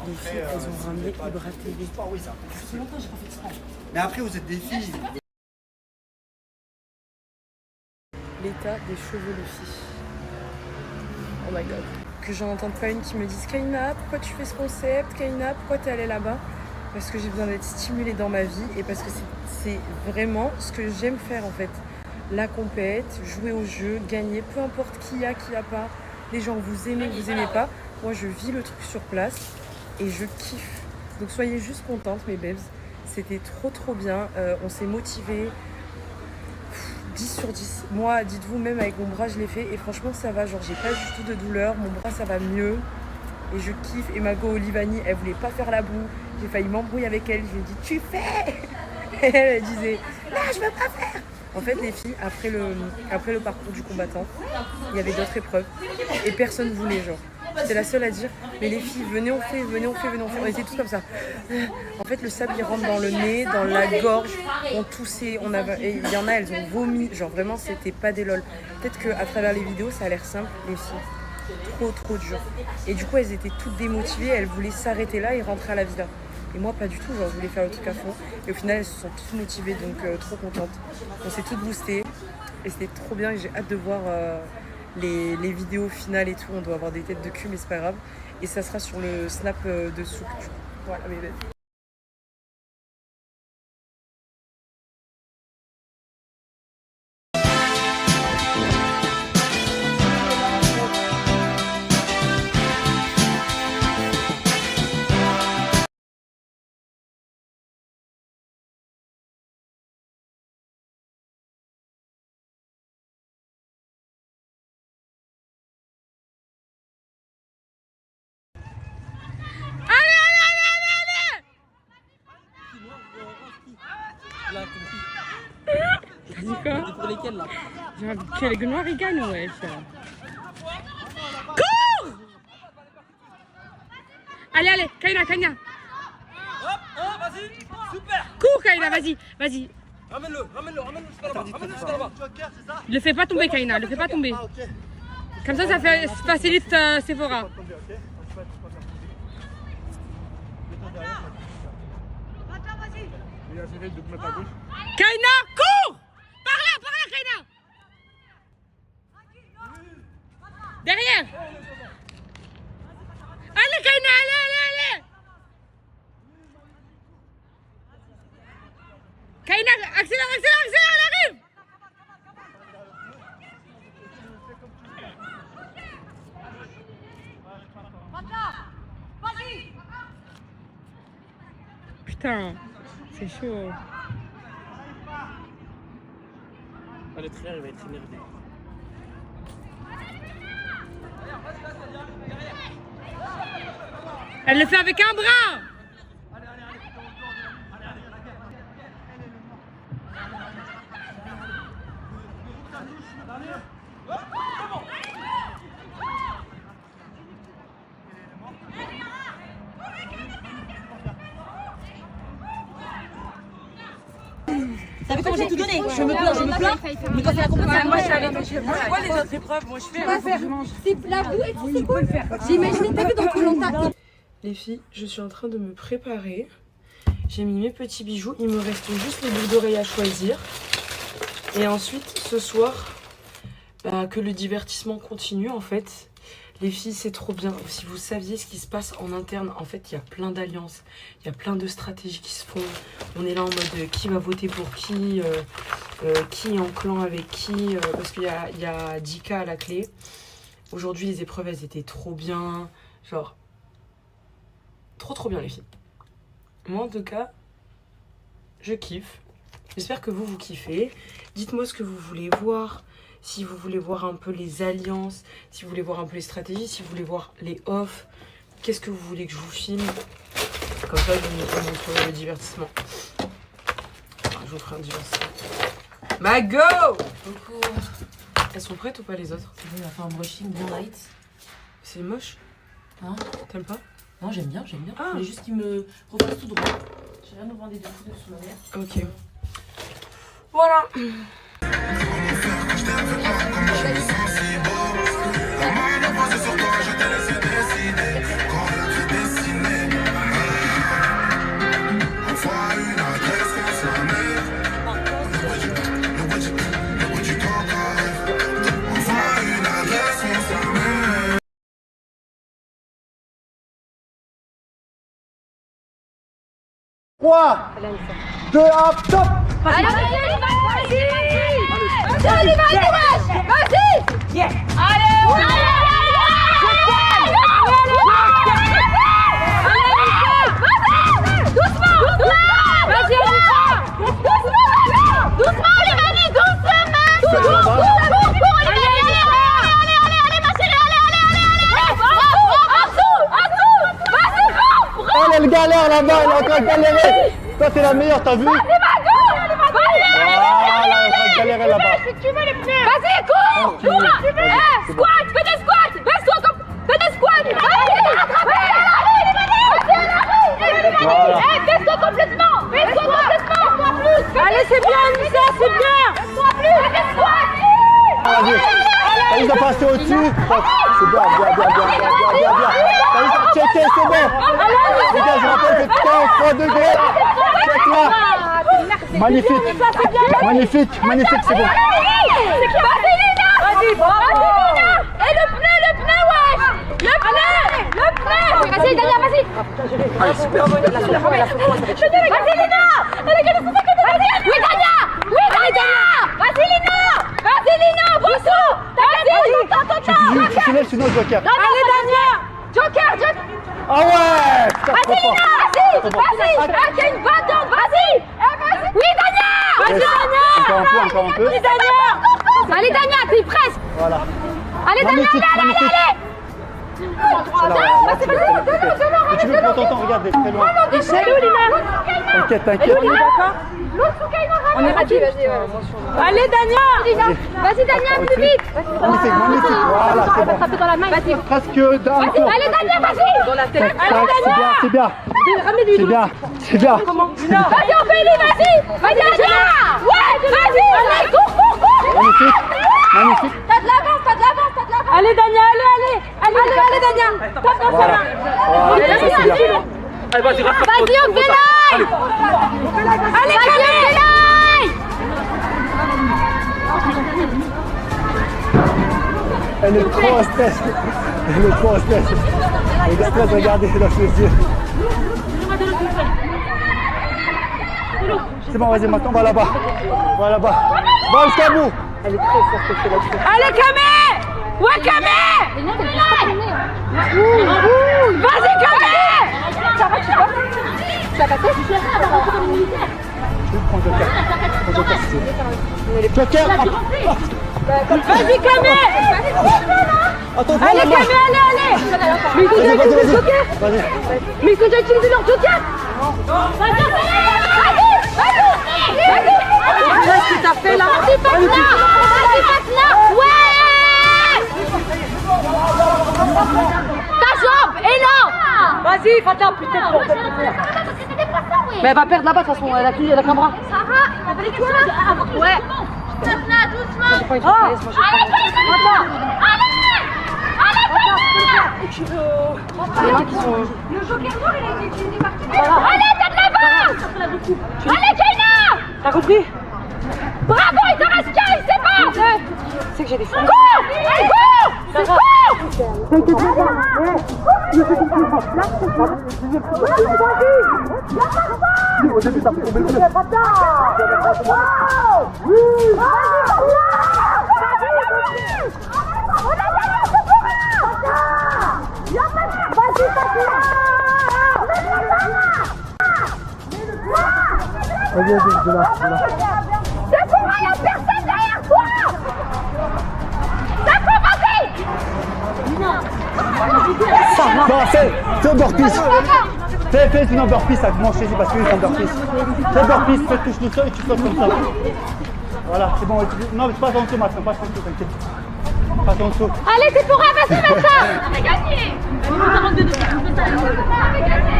les filles, elles ont ramené Ibra TV. Mais après, vous êtes des filles. L'état des cheveux des filles. Oh my god. Que j'en entende pas une qui me dise Kaina, pourquoi tu fais ce concept? Kaina, pourquoi t'es allée là-bas? Parce que j'ai besoin d'être stimulée dans ma vie et parce que c'est vraiment ce que j'aime faire en fait. La compète, jouer au jeu, gagner, peu importe qui y a pas. Les gens vous aimez pas. Moi je vis le truc sur place et je kiffe. Donc soyez juste contentes mes babes. C'était trop bien. On s'est motivés. 10 sur 10. Moi, dites-vous, même avec mon bras, je l'ai fait. Et franchement, ça va. Genre, j'ai pas du tout de douleur. Mon bras, ça va mieux. Et je kiffe. Et ma go Olivani, elle voulait pas faire la boue. J'ai failli m'embrouiller avec elle. Je lui ai dit, tu fais. Et elle disait, non, je veux pas faire. En fait, les filles, après le parcours du combattant, il y avait d'autres épreuves. Et personne voulait, genre. J'étais la seule à dire, mais les filles, venez, on fait. On était tous comme ça. En fait, le sable, il rentre dans le nez, dans la gorge. On toussait, et il y en a, elles ont vomi. Genre, vraiment, c'était pas des lol. Peut-être qu'à travers les vidéos, ça a l'air simple, les filles. Trop dur. Et du coup, elles étaient toutes démotivées. Elles voulaient s'arrêter là et rentrer à la villa. Et moi, pas du tout. Genre, je voulais faire le truc à fond. Et au final, elles se sont toutes motivées, donc trop contentes. On s'est toutes boostées. Et c'était trop bien. Et j'ai hâte de voir les vidéos finales et tout. On doit avoir des têtes de cul, mais c'est pas grave. Et ça sera sur le snap de Souk. Voilà, mes belles. T'as dit quoi? C'est pour lesquels là? J'ai envie que les noirs ils gagnent, wesh. Cours! Allez, Kaina. Hop, vas-y, super! Cours, Kaina, vas-y. Ramène-le jusqu'à là-bas. Le fais pas tomber, Kaina, le fais pas tomber. Comme ça facilite Sephora. Kaina, cours! Par là, Kaina! Derrière! Allez, Kaina, allez! Kaina, accélère, elle arrive! Putain, c'est chaud. Le traîneur il va être énervé. Elle le fait avec un bras! T'as vu comment j'ai tout donné? Je me plains. Mais quand c'est la compétition, Moi, je suis allée. C'est quoi les autres épreuves? Moi, je fais la boue. C'est la boue et tout, c'est cool. J'ai imaginé, t'as vu dans Koh-Lanta. Les filles, je suis en train de me préparer. J'ai mis mes petits bijoux. Il me reste juste les boucles d'oreilles à choisir. Et ensuite, ce soir, que le divertissement continue en fait. Les filles, c'est trop bien. Si vous saviez ce qui se passe en interne, en fait, il y a plein d'alliances. Il y a plein de stratégies qui se font. On est là en mode qui va voter pour qui est en clan avec qui. Parce qu'il y a 10 cas à la clé. Aujourd'hui, les épreuves, elles étaient trop bien. Genre, trop bien les filles. Moi, en tout cas, je kiffe. J'espère que vous kiffez. Dites-moi ce que vous voulez voir. Si vous voulez voir un peu les alliances, si vous voulez voir un peu les stratégies, si vous voulez voir les offs, qu'est-ce que vous voulez que je vous filme? Comme ça, je vous montrerai le divertissement. Enfin, je vous ferai un divertissement. Ma go! Coucou. Elles sont prêtes ou pas les autres? On a fait un brushing bien light. C'est moche? Hein? T'aimes pas? Non, j'aime bien. Ah. Mais juste qu'il me refasse tout droit. J'ai rien à voir des défauts sur ma mère. Ok. Voilà. 3, 2, 1, top. Allez, vas-y. Vas-y, vas-y. Elle galère là-bas, elle est en train de galérer. Toi, t'es la meilleure, t'as vu? Voilà, elle est en train de galérer là-bas. Vas-y, cours. Squat, fais des squats. Fais des squats. Voilà. Baisse-toi complètement. Allez, c'est bien, Anissa, c'est bien. Baisse-toi plus. Fais des squats. Vas-y. T'as juste à passer au-dessus. C'est bien. T'as juste à checker, c'est bon. Les gars, je rappelle, c'est 43 degrés. Check là. Magnifique, c'est bon. Vas-y, Lina. Et le pneu, wesh. Le pneu. Vas-y, Dania, vas-y. Allez, super. Vas-y, Lina. Oui, Dania. Vas-y, Lina. Bonsoir. Tu soulèves sinon Joker. Allez, Dania. Joker. Ah ouais. Putain, trop fort. Vas-y. T'as une battante, vas-y. Oui, Dania. Yes. Encore un peu. Oui, Dania. Allez, Dania, t'es presque. Voilà. Allez, Dania, Magnifique. Et tu veux prendre ton temps, regarde, c'est très loin. T'inquiète. On est parti, vas-y. Allez, Dania. Vas-y, Dania, plus vite. Magnifique. Voilà, c'est bon. Attraper dans la main, vas-y. Presque d'un tour. Allez, Dania, vas-y. Dans la tête. C'est bien. Vas-y, Ophélie, vas-y. Vas-y, Dania. Ouais, vas-y. Allez, cours. Magnifique. T'as de l'avance. Allez, Dania, allez, Dania. Tape dans sa main. Voilà, ça, c'est bien. Allez, vas-y, rattrape. Vas-y, Ophélie. Allez, Ophélie. Elle est trop en stress. Elle est stress, regardez dans ses yeux. C'est bon, vas-y, maintenant on va là-bas. Va jusqu'à bout. Elle est très forte. Allez, Camé. Ouais, Camé. Vas-y, Camé. Ça va, tu vas passer. Je vais prendre Joker. Vas-y, Camé. Attends, Allez, Camé, allez. Mais ils ont déjà utilisé Joker. Mais ils ont déjà utilisé leur Joker. Vas-y. Qu'est-ce que t'as fait là? Vas-y, passe là. Ouais. Ta jambe est là. Vas-y, Fata, putain. Mais elle va perdre là-bas de toute façon, elle a fini avec un bras. Sarah, elle fait ouais. Doucement. Allez, les mains qui sont... Le Joker noir, il a été utilisé par qui? Allez, t'as de l'avance. Allez, Kaina. T'as compris? Bravo, il t'en reste 15, c'est bon. C'est que j'ai des fous. Cours. Au début, t'as fait tomber le jeu. Vas-y, de là. Secours, il y a personne derrière toi. Secours, vas-y. Non, c'est underpiece. Fais une underpiece, ça commence chez lui parce qu'il est underpiece. Fais underpiece, fais touche le sol et tu sautes comme ça. Voilà, c'est bon. Non, mais passe en dessous maintenant, passe en dessous, t'inquiète. Passe en dessous. Allez, c'est pour un, vas-y, Massa. On a gagné. On a gagné.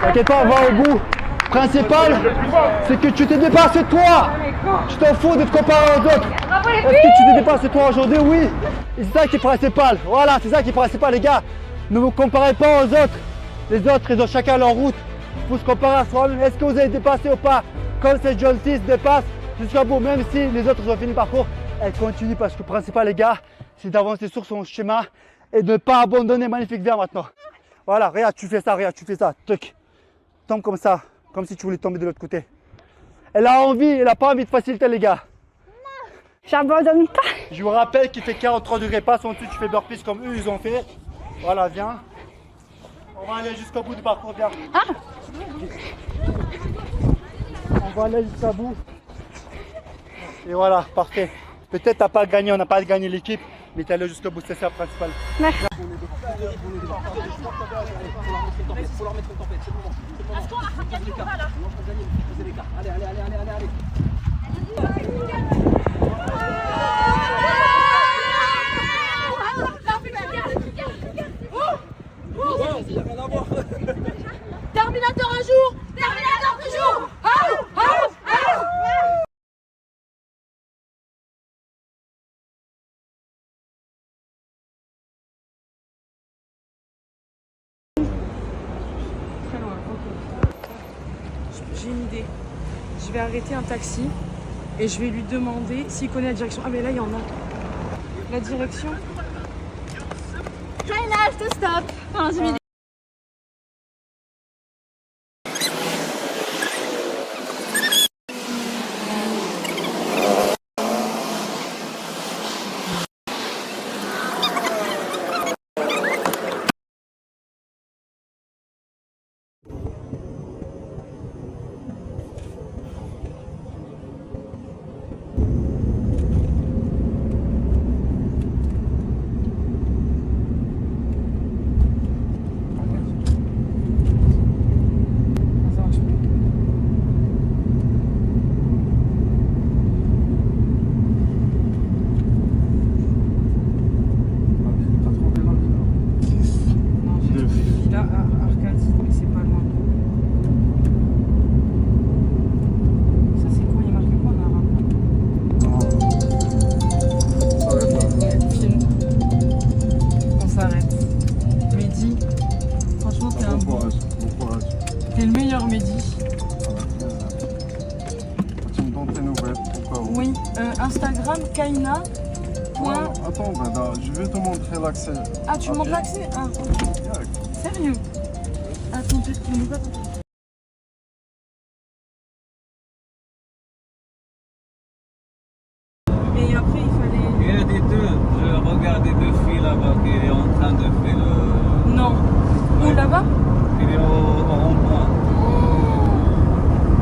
T'inquiète pas, on va au bout. Principal, c'est que tu te dépasses toi. Tu t'en fous de te comparer aux autres. Est-ce que tu te dépasses toi aujourd'hui? Oui. C'est ça qui est principal. Voilà, c'est ça qui est principal, les gars. Ne vous comparez pas aux autres. Les autres, ils ont chacun leur route. Vous se comparez à soi-même. Est-ce que vous avez dépassé ou pas? Comme cette jeune fille se dépasse jusqu'au bout, même si les autres ont fini le parcours, elle continue parce que le principal, les gars, c'est d'avancer sur son schéma et de ne pas abandonner. Magnifique, viens maintenant. Voilà, regarde, tu fais ça, truc. Tombe comme ça, comme si tu voulais tomber de l'autre côté. Elle a envie, elle n'a pas envie de faciliter les gars. J'abandonne pas. Je vous rappelle qu'il fait 43 degrés, passe en dessous, tu fais burpees comme eux ils ont fait. Voilà, viens. On va aller jusqu'au bout du parcours, viens. On va aller jusqu'au bout. Et voilà, parfait. Peut-être t'as pas gagné, on n'a pas gagné l'équipe, mais t'es allé jusqu'au bout, c'est ça le principal. Merci. Faut leur mettre une tempête, c'est le moment. Est-ce qu'on va gagner ou pas là? Allez, allez, allez, allez, allez, allez. Terminateur un jour, Terminateur toujours. Très loin, ok. J'ai une idée. Je vais arrêter un taxi et je vais lui demander s'il connaît la direction. Ah mais là il y en a. La direction. Kaina, je te stoppe. Enfin, j'ai mis des... Ça marche plus. Non, j'ai trouvé Villa à Arcadie, mais c'est pas loin. Ça c'est quoi? Il y a marqué quoi en arabe? Film. On s'arrête. Mehdi, franchement t'es un bon. T'es le meilleur Mehdi. Tu me donnes tes nouvelles, pourquoi pas. Oui, Instagram, Kaina. Point... Attends, Bada, je vais te montrer l'accès. Ah, tu montres l'accès? Ah, ok. Direct. Sérieux? Attends, peut-être qu'il nous va. Et après, il fallait... Il y a des deux, je regarde des deux filles là-bas qui est en train de faire le... Non. Où, là-bas? Il est au rond-point.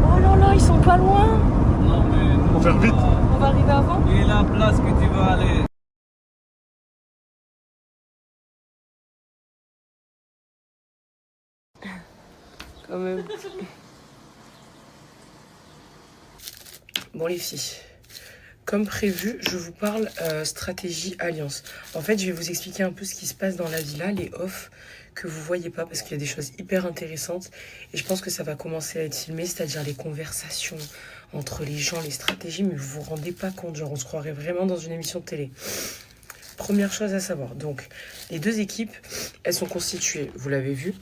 Oh là là, ils sont pas loin. Non mais... Faut faire vite. On va arriver avant? Et la place que tu vas aller. Quand même. Bon les filles, comme prévu, je vous parle stratégie alliance. En fait, je vais vous expliquer un peu ce qui se passe dans la villa, les offs que vous voyez pas parce qu'il y a des choses hyper intéressantes et je pense que ça va commencer à être filmé, c'est-à-dire les conversations entre les gens, les stratégies, mais vous vous rendez pas compte, genre on se croirait vraiment dans une émission de télé. Première chose à savoir, donc les deux équipes, elles sont constituées, vous l'avez vu,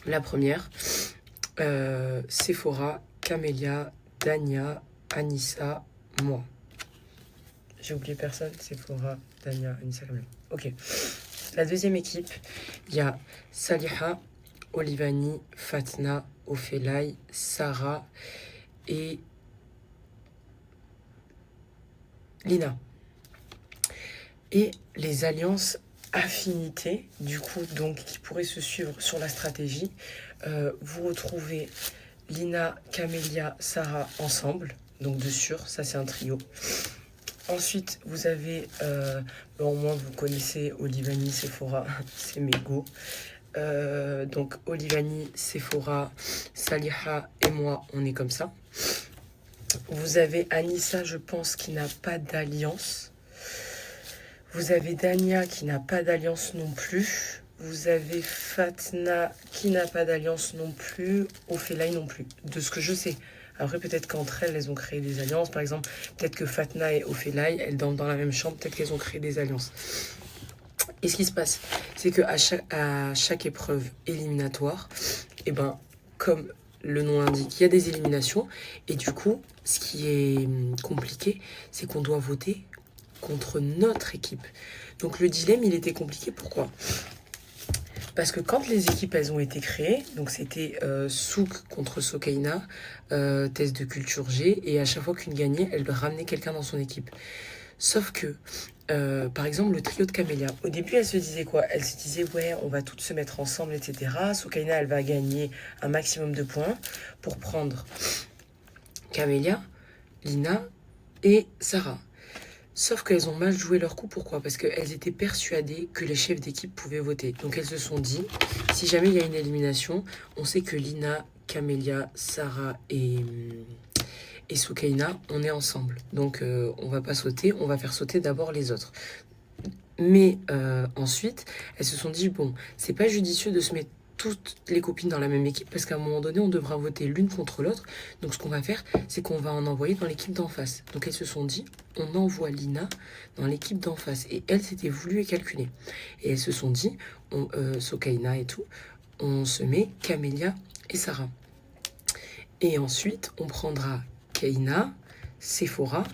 la première, Sephora, Camélia, Dania, Anissa, moi. J'ai oublié personne, Sephora, Dania, Anissa, Camélia. Ok. La deuxième équipe, il y a Saliha, Olivani, Fatna, Ophelay, Sarah et Lina. Et les alliances affinités, du coup, donc, qui pourraient se suivre sur la stratégie, vous retrouvez Lina, Camélia, Sarah ensemble, donc de sûr, ça c'est un trio. Ensuite, vous avez, au moins vous connaissez Olivani, Sephora, c'est mes go. Donc Olivani, Sephora, Saliha et moi, on est comme ça. Vous avez Anissa, je pense, qui n'a pas d'alliance. Vous avez Dania qui n'a pas d'alliance non plus. Vous avez Fatna qui n'a pas d'alliance non plus. Ophelay non plus, de ce que je sais. Après, peut-être qu'entre elles, elles ont créé des alliances. Par exemple, peut-être que Fatna et Ophelay, elles dorment dans la même chambre. Peut-être qu'elles ont créé des alliances. Et ce qui se passe, c'est qu'à chaque épreuve éliminatoire, et ben, comme le nom l'indique, il y a des éliminations. Et du coup, ce qui est compliqué, c'est qu'on doit voter contre notre équipe. Donc le dilemme, il était compliqué. Pourquoi ? Parce que quand les équipes, elles ont été créées, donc c'était Souk contre Sokaina, test de culture G, et à chaque fois qu'une gagnait, elle ramenait quelqu'un dans son équipe. Sauf que, par exemple, le trio de Camélia, au début, elle se disait quoi ? Elle se disait, ouais, on va toutes se mettre ensemble, etc. Sokaina, elle va gagner un maximum de points pour prendre Camélia, Lina et Sarah. Sauf qu'elles ont mal joué leur coup. Pourquoi ? Parce qu'elles étaient persuadées que les chefs d'équipe pouvaient voter. Donc elles se sont dit, si jamais il y a une élimination, on sait que Lina, Camélia, Sarah et Sokaina, on est ensemble. Donc on va pas sauter, on va faire sauter d'abord les autres. Mais ensuite, elles se sont dit, bon, c'est pas judicieux de se mettre toutes les copines dans la même équipe parce qu'à un moment donné, on devra voter l'une contre l'autre. Donc ce qu'on va faire, c'est qu'on va en envoyer dans l'équipe d'en face. Donc elles se sont dit, on envoie Lina dans l'équipe d'en face. Et elles s'étaient voulues et calculées. Et elles se sont dit, Sokaina et tout, on se met Camélia et Sarah. Et ensuite, on prendra Kaina, Sephora,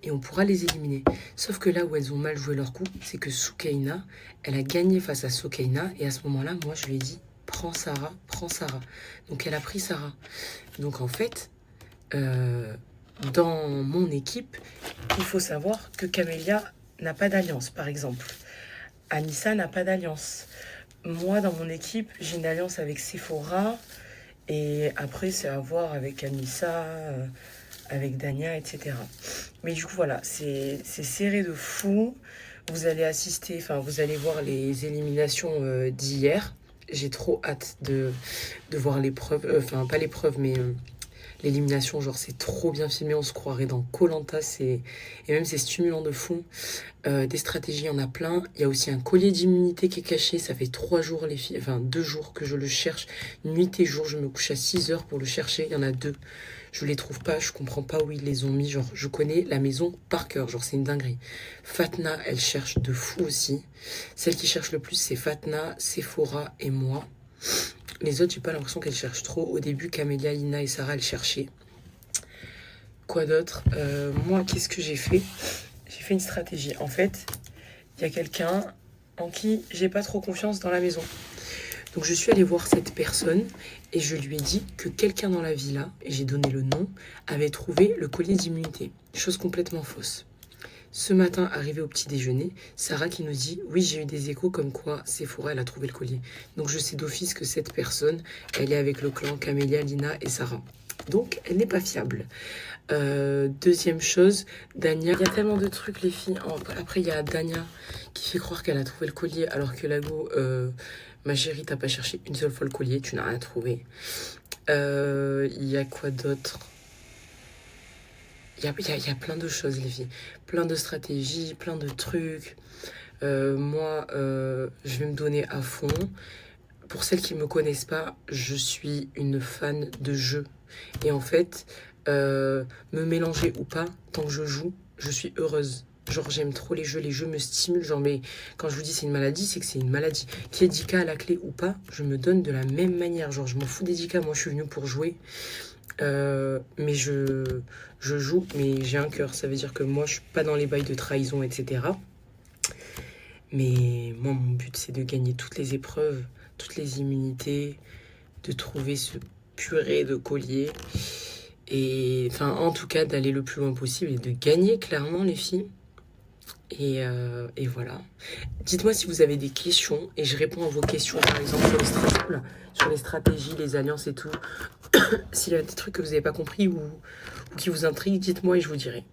et on pourra les éliminer. Sauf que là où elles ont mal joué leur coup, c'est que Sokaina, elle a gagné face à Sokaina, et à ce moment-là, moi, je lui ai dit, prends Sarah. Donc elle a pris Sarah. Donc en fait, dans mon équipe, il faut savoir que Camélia n'a pas d'alliance, par exemple. Anissa n'a pas d'alliance. Moi, dans mon équipe, j'ai une alliance avec Sephora, et après, c'est à voir avec Anissa, avec Dania, etc. Mais du coup, voilà, c'est serré de fou. Vous allez assister, enfin, vous allez voir les éliminations d'hier. J'ai trop hâte de voir l'épreuve, enfin, pas l'épreuve, mais l'élimination. Genre, c'est trop bien filmé, on se croirait dans Koh-Lanta, et même c'est stimulant de fou. Des stratégies, il y en a plein. Il y a aussi un collier d'immunité qui est caché. Ça fait 3 jours, les filles, enfin 2 jours que je le cherche. Nuit et jour, je me couche à 6 heures pour le chercher. Il y en a 2. Je les trouve pas, je comprends pas où ils les ont mis. Genre, je connais la maison par cœur. Genre, c'est une dinguerie. Fatna, elle cherche de fou aussi. Celle qui cherche le plus, c'est Fatna, Sephora et moi. Les autres, j'ai pas l'impression qu'elles cherchent trop. Au début, Camélia, Lina et Sarah, elles cherchaient. Quoi d'autre ? Moi, qu'est-ce que j'ai fait ? J'ai fait une stratégie. En fait, il y a quelqu'un en qui j'ai pas trop confiance dans la maison. Donc je suis allée voir cette personne et je lui ai dit que quelqu'un dans la villa, et j'ai donné le nom, avait trouvé le collier d'immunité. Chose complètement fausse. Ce matin, arrivé au petit déjeuner, Sarah qui nous dit « Oui, j'ai eu des échos comme quoi Sephora, elle a trouvé le collier. » Donc je sais d'office que cette personne, elle est avec le clan Camélia, Lina et Sarah. Donc elle n'est pas fiable. Deuxième chose, Dania. Il y a tellement de trucs, les filles. Après, il y a Dania qui fait croire qu'elle a trouvé le collier alors que Lago... ma chérie, t'as pas cherché une seule fois le collier, tu n'as rien trouvé. Il y a quoi d'autre ? Il y a plein de choses, les filles. Plein de stratégies, plein de trucs. Moi, je vais me donner à fond. Pour celles qui me connaissent pas, je suis une fan de jeux. Et en fait, me mélanger ou pas, tant que je joue, je suis heureuse. Genre, j'aime trop les jeux me stimulent. Genre, mais quand je vous dis c'est une maladie, c'est que c'est une maladie. Qu'il y ait 10K à la clé ou pas, je me donne de la même manière. Genre, je m'en fous des 10K, moi je suis venue pour jouer. Mais je joue, mais j'ai un cœur. Ça veut dire que moi je suis pas dans les bails de trahison, etc. Mais moi, mon but, c'est de gagner toutes les épreuves, toutes les immunités, de trouver ce purée de collier. Et enfin, en tout cas, d'aller le plus loin possible et de gagner clairement, les filles. Et voilà. Dites-moi si vous avez des questions et je réponds à vos questions, par exemple sur les stratégies, les alliances et tout. S'il y a des trucs que vous n'avez pas compris ou qui vous intriguent, dites-moi et je vous dirai.